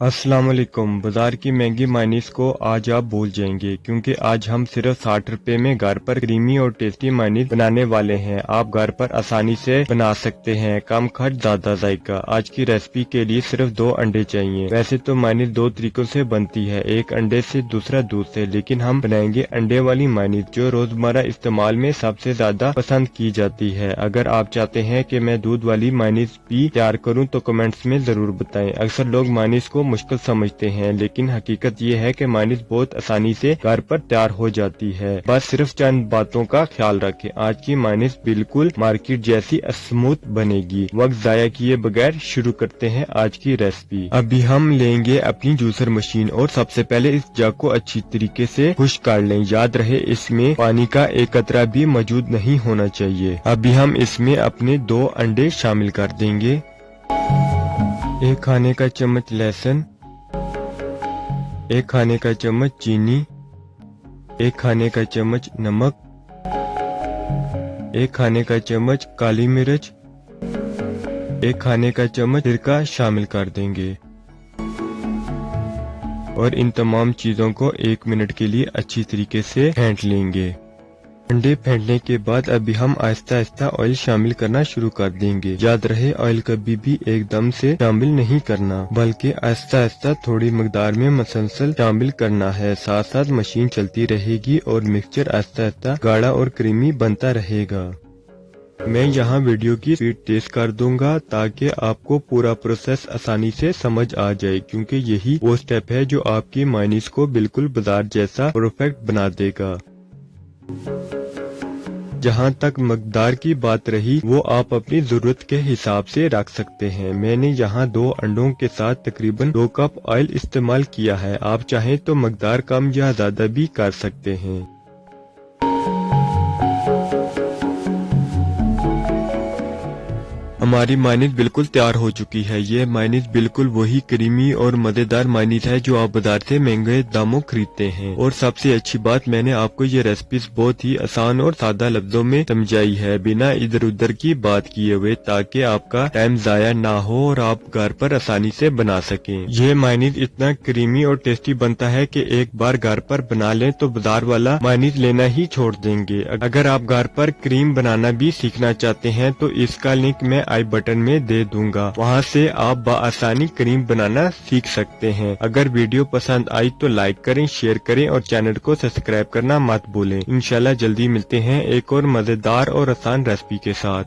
अस्सलाम वालेकुम। बाजार की महंगी मायनीस को आज आप भूल जाएंगे क्योंकि आज हम सिर्फ 60 रुपए में घर पर क्रीमी और टेस्टी मायनीस बनाने वाले हैं। आप घर पर आसानी से बना सकते हैं, कम खर्च ज्यादा जायका। आज की रेसिपी के लिए सिर्फ 2 अंडे चाहिए। वैसे तो मायनीस 2 तरीकों से बनती है, एक अंडे से, दूसरा दूध से, लेकिन हम बनाएंगे अंडे वाली मायनीस जो रोजमर्रा इस्तेमाल में सबसे ज्यादा पसंद की जाती है। अगर आप चाहते हैं कि मैं दूध वाली मायनीस भी तैयार करूँ तो कमेंट्स में जरूर बताएं। अक्सर लोग मायनीस को मुश्किल समझते हैं, लेकिन हकीकत ये है कि मायनीस बहुत आसानी से घर पर तैयार हो जाती है। बस सिर्फ चंद बातों का ख्याल रखें। आज की मायनीस बिल्कुल मार्केट जैसी स्मूथ बनेगी। वक्त जाया किए बगैर शुरू करते हैं आज की रेसिपी। अभी हम लेंगे अपनी जूसर मशीन और सबसे पहले इस जग को अच्छी तरीके से खुश्क कर लें। याद रहे इसमें पानी का एक कतरा भी मौजूद नहीं होना चाहिए। अभी हम इसमें अपने 2 अंडे शामिल कर देंगे, 1 खाने का चम्मच लहसुन, 1 खाने का चम्मच चीनी, 1 खाने का चम्मच नमक, 1 खाने का चम्मच काली मिर्च, 1 खाने का चम्मच सिरका शामिल कर देंगे और इन तमाम चीजों को 1 मिनट के लिए अच्छी तरीके से फेंट लेंगे। अंडे फेंटने के बाद अभी हम आहिस्ता आहिस्ता ऑयल शामिल करना शुरू कर देंगे। याद रहे ऑयल कभी भी एकदम से शामिल नहीं करना, बल्कि आहिस्ता आहिस्ता थोड़ी मकदार में मसलसल शामिल करना है। साथ साथ मशीन चलती रहेगी और मिक्सचर आहिस्ता आहिस्ता गाढ़ा और क्रीमी बनता रहेगा। मैं यहाँ वीडियो की स्पीड तेज कर दूंगा ताकि आपको पूरा प्रोसेस आसानी से समझ आ जाए, क्योंकि यही वो स्टेप है जो आपकी मायनीस को बिल्कुल बाजार जैसा परफेक्ट बना देगा। जहाँ तक मकदार की बात रही, वो आप अपनी जरूरत के हिसाब से रख सकते हैं। मैंने यहाँ 2 अंडों के साथ तकरीबन 2 कप ऑयल इस्तेमाल किया है। आप चाहें तो मकदार कम या ज्यादा भी कर सकते हैं। हमारी मायनीस बिल्कुल तैयार हो चुकी है। ये मायनीस बिल्कुल वही क्रीमी और मजेदार मायनीस है जो आप बाजार से महंगे दामों खरीदते हैं। और सबसे अच्छी बात, मैंने आपको ये रेसिपी बहुत ही आसान और सादा लफ्जों में समझाई है, बिना इधर उधर की बात किए हुए, ताकि आपका टाइम जाया ना हो और आप घर पर आसानी से बना सकें। ये मायनीस इतना क्रीमी और टेस्टी बनता है कि एक बार घर पर बना लें तो बाजार वाला मायनीस लेना ही छोड़ देंगे। अगर आप घर पर क्रीम बनाना भी सीखना चाहते हैं तो इसका लिंक मैं आई बटन में दे दूंगा, वहां से आप बआसानी क्रीम बनाना सीख सकते हैं। अगर वीडियो पसंद आई तो लाइक करें, शेयर करें और चैनल को सब्सक्राइब करना मत भूलें। इंशाल्लाह जल्दी मिलते हैं एक और मजेदार और आसान रेसिपी के साथ।